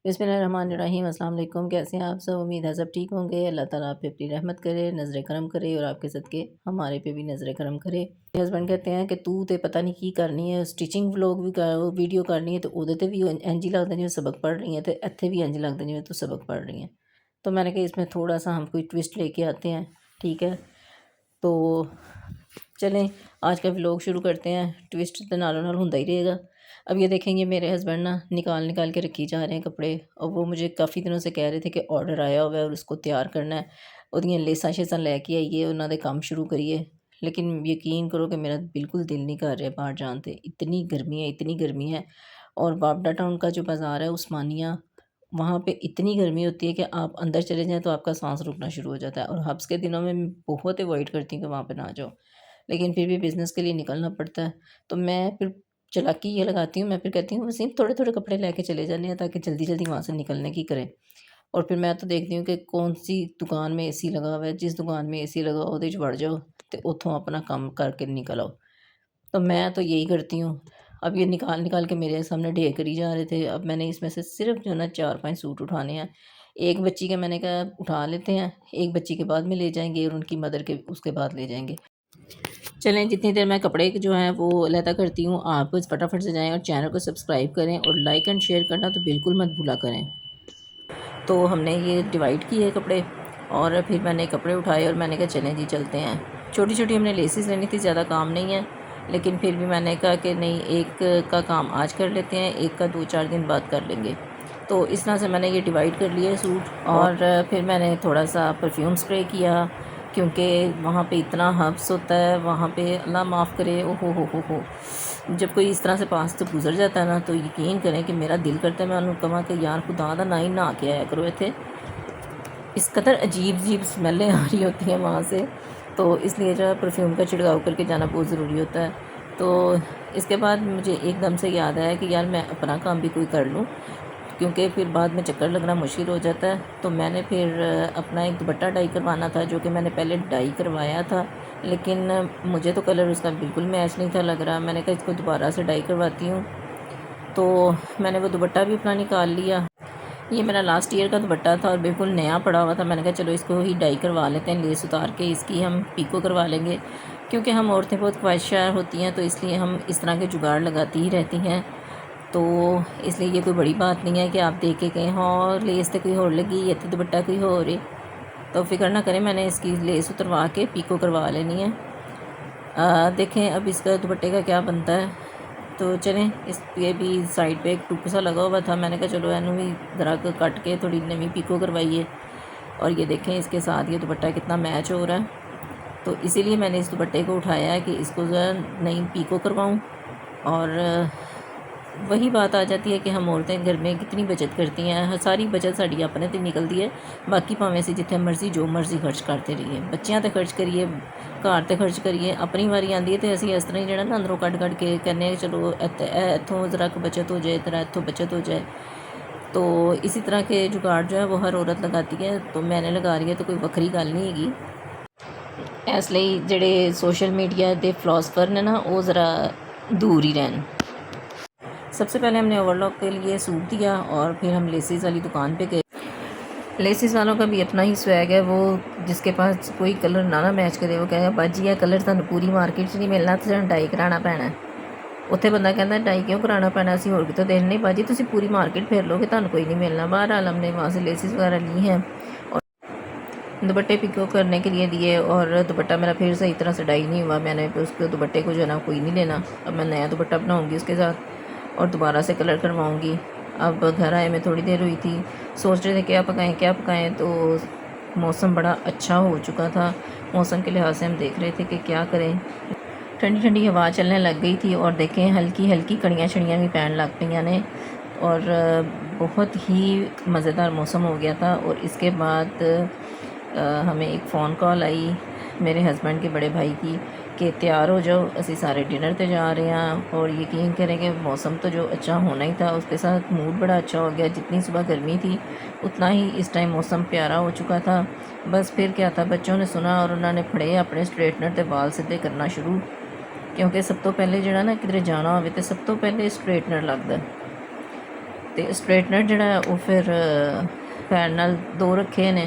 बिस्मिल्लाहिर्रहमानिर्रहीम। अस्सलाम वालेकुम। कैसे हैं आप सब? उम्मीद है सब ठीक होंगे। अल्लाह ताला आप पे अपनी रहमत करे, नज़र करम करे और आपके सदके हमारे पे भी नज़र करम करे। हस्बैंड कहते हैं कि तू तो पता नहीं की करनी है, स्टिचिंग व्लॉग भी कर वीडियो करनी है तो ਉਹਦੇ ਤੇ ਵੀ ਇੰਜ ਹੀ लगता जिवें सबक पढ़ रही हैं तो ਇੱਥੇ भी इंज लगता जिवें तू सबक पढ़ रही हैं। तो मैंने कहा इसमें थोड़ा सा हम कोई ट्विस्ट लेके आते हैं, ठीक है। तो चलें आज का व्लॉग शुरू करते हैं। ट्विस्ट तो नालों नाल होंदा ही रहेगा। अब ये देखेंगे मेरे हस्बैंड ना निकाल निकाल के रखी जा रहे हैं कपड़े, और वो मुझे काफ़ी दिनों से कह रहे थे कि ऑर्डर आया हुआ है और उसको तैयार करना है, ਉਹਦੀਆਂ ਲੇਸਾਂ ਸ਼ੇਸਾਂ ਲੈ ਕੇ ਆਈਏ, ਉਹਨਾਂ ਦੇ ਕੰਮ शुरू करिए। लेकिन यकीन करो कि मेरा बिल्कुल दिल नहीं कर रहा बाहर जान ते, इतनी गर्मी है। और बाबडा टाउन का जो बाज़ार है उस्मानिया, वहाँ पे इतनी गर्मी होती है कि आप अंदर चले जाएं तो आपका सांस रुकना शुरू हो जाता है। और हब्स के दिनों में बहुत अवॉइड करती हूँ कि वहाँ पे ना जाओ, लेकिन फिर भी बिज़नेस के लिए निकलना पड़ता है। तो मैं फिर चालाकी ये लगाती हूँ, मैं फिर कहती हूँ वसीम थोड़े थोड़े कपड़े लेके चले जाने हैं ताकि जल्दी जल्दी वहाँ से निकलने की करें। और फिर मैं तो देखती हूँ कि कौन सी दुकान में एसी लगा हुआ है, जिस दुकान में एसी लगा ਉਹਦੇ 'ਚ ਵੜ जाओ तो उतों अपना काम करके निकल आओ। तो मैं तो यही करती हूँ। अब ये निकाल निकाल के मेरे सामने ढेर करी जा रहे थे। अब मैंने इसमें से सिर्फ जो है ना 4-5 सूट उठाने हैं। एक बच्ची के मैंने कहा उठा लेते हैं, एक बच्ची के बाद में ले जाएंगे और उनकी मदर के उसके बाद ले जाएंगे। चलें जितनी देर मैं कपड़े जो हैं वो अलहदा करती हूँ, आप फटाफट से जाएं और चैनल को सब्सक्राइब करें और लाइक एंड शेयर करना तो बिल्कुल मत भूला करें। तो हमने ये डिवाइड किए कपड़े और फिर मैंने कपड़े उठाए और मैंने कहा चलें जी चलते हैं। छोटी छोटी हमने लेसिस लेनी थी, ज़्यादा काम नहीं है, लेकिन फिर भी मैंने कहा कि नहीं एक का काम आज कर लेते हैं, एक का 2-4 दिन बाद कर लेंगे। तो इस तरह से मैंने ये डिवाइड कर लिया सूट। और फिर मैंने थोड़ा सा परफ्यूम स्प्रे किया क्योंकि वहाँ पे इतना हब्स होता है, वहाँ पे अल्लाह माफ़ करे, ओहो हो। जब कोई इस तरह से पास तो गुजर जाता है ना तो यकीन करें कि मेरा दिल करता है मैं उन्होंने कहा कि यार खुदा दा ना ही नहा के आया करो इत्थे, इस कदर अजीब स्मेलें आ रही होती हैं वहाँ से। तो इसलिए जो है परफ्यूम का छिड़काव करके जाना बहुत ज़रूरी होता है। तो इसके बाद मुझे एकदम से याद आया कि यार मैं अपना काम भी कोई कर लूँ, क्योंकि फिर बाद में चक्कर लगना मुश्किल हो जाता है। तो मैंने फिर अपना एक दुपट्टा डाई करवाना था, जो कि मैंने पहले डाई करवाया था, लेकिन मुझे तो कलर उसका बिल्कुल मैच नहीं था लग रहा। मैंने कहा इसको दोबारा से डाई करवाती हूँ। तो मैंने वो दुपट्टा भी अपना निकाल लिया। ये मेरा लास्ट ईयर का दुपट्टा था और बिल्कुल नया पड़ा हुआ था। मैंने कहा चलो इसको ही डाई करवा लेते हैं, लेस उतार के इसकी हम पीको करवा लेंगे, क्योंकि हम औरतें बहुत ख्वाहिशा होती हैं तो इसलिए हम इस तरह के जुगाड़ लगाती ही रहती हैं। तो इसलिए ये कोई बड़ी बात नहीं है कि आप देख के कहें हाँ लेस तो कोई होर लगी ये तो दुपट्टा कोई होर है। तो फिक्र ना करें, मैंने इसकी लेस उतरवा के पीको करवा लेनी है। देखें अब इसका दुपट्टे का क्या बनता है। तो चलें इस ये भी साइड पे एक टुक सा लगा हुआ था, मैंने कहा चलो इनू भी ज़रा कट के थोड़ी नवी पीको करवाइए। और ये देखें इसके साथ ये दुपट्टा कितना मैच हो रहा है। तो इसीलिए मैंने इस दुपट्टे को उठाया है कि इसको ज़रा नई पीको करवाऊँ। और वही बात आ जाती है कि हम औरतें घर में कितनी बचत करती हैं। सारी बचत साड़ी अपने ते निकलती है, बाकी भावें से जिथे मर्जी जो मर्जी खर्च करते रहिए, बच्चों ते खर्च करिए, घर ते खर्च करिए। अपनी वारी आती है तो असी इस तरह ही जो ना अंदरों कट के कहने चलो इतों ज़रा बचत हो जाए, तरह इतों बचत हो जाए। तो इसी तरह के जुगाड़ जो है वो हर औरत लगाती है, तो मैंने लगा रही है तो कोई वक्री गल नहीं हैगी। इसलिए जेडे सोशल मीडिया के फिलोसफर ने ना वो ज़रा दूर ही रहन। सबसे पहले हमने ओवरलॉक के लिए सूट दिया और फिर हम लेसिस वाली दुकान पे गए। लेसिस वालों का भी अपना ही स्वैग है, वो जिसके पास कोई कलर ना मैच करे वो कहेगा बाजी यह कलर तुहानू पूरी मार्केट च नहीं मिलना, तुहानू डाई कराना पैना। उत्थे बंदा कहता डाई क्यों कराना पैना, असीं होर कितों देने नहीं बाजी, तुसीं पूरी मार्केट फिर लोगे तुहानू कोई नहीं मिलना। बहरहाल हमने वहाँ से लेसिस वगैरह ली हैं और दुपट्टे पिको करने के लिए दिए। और दुपट्टा मेरा फिर सही तरह से डाई नहीं हुआ, मैंने उसके दुपट्टे को जो है ना कोई नहीं लेना। अब मैं नया दुपट्टा बनाऊँगी उसके साथ और दोबारा से कलर करवाऊँगी। अब घर आए मैं थोड़ी देर हुई थी, सोच रहे थे क्या पकाएं। तो मौसम बड़ा अच्छा हो चुका था, मौसम के लिहाज से हम देख रहे थे कि क्या करें। ठंडी ठंडी हवा चलने लग गई थी और देखें हल्की हल्की कड़ियाँ छड़ियाँ भी पैन लग पईयां ने और बहुत ही मज़ेदार मौसम हो गया था। और इसके बाद हमें एक फ़ोन कॉल आई मेरे हस्बैंड के बड़े भाई की कि तैयार हो जाओ असी सारे डिनर पे जा रहे हैं। और यकीन करें कि मौसम तो जो अच्छा होना ही था उसके साथ मूड बड़ा अच्छा हो गया। जितनी सुबह गर्मी थी उतना ही इस टाइम मौसम प्यारा हो चुका था। बस फिर क्या था, बच्चों ने सुना और उन्होंने फड़े अपने स्ट्रेटनर ते बाल सीधे करना शुरू, क्योंकि सब तो पहले जो ना किधरे जाना हो तो सब तो पहले स्ट्रेटनर लगता। ਤੇ ਸਟ੍ਰੇਟਨਰ ਜਿਹੜਾ ਹੈ ਉਹ ਫਿਰ ਪੈਰ ਨਾਲ ਦੋ ਰੱਖੇ ਨੇ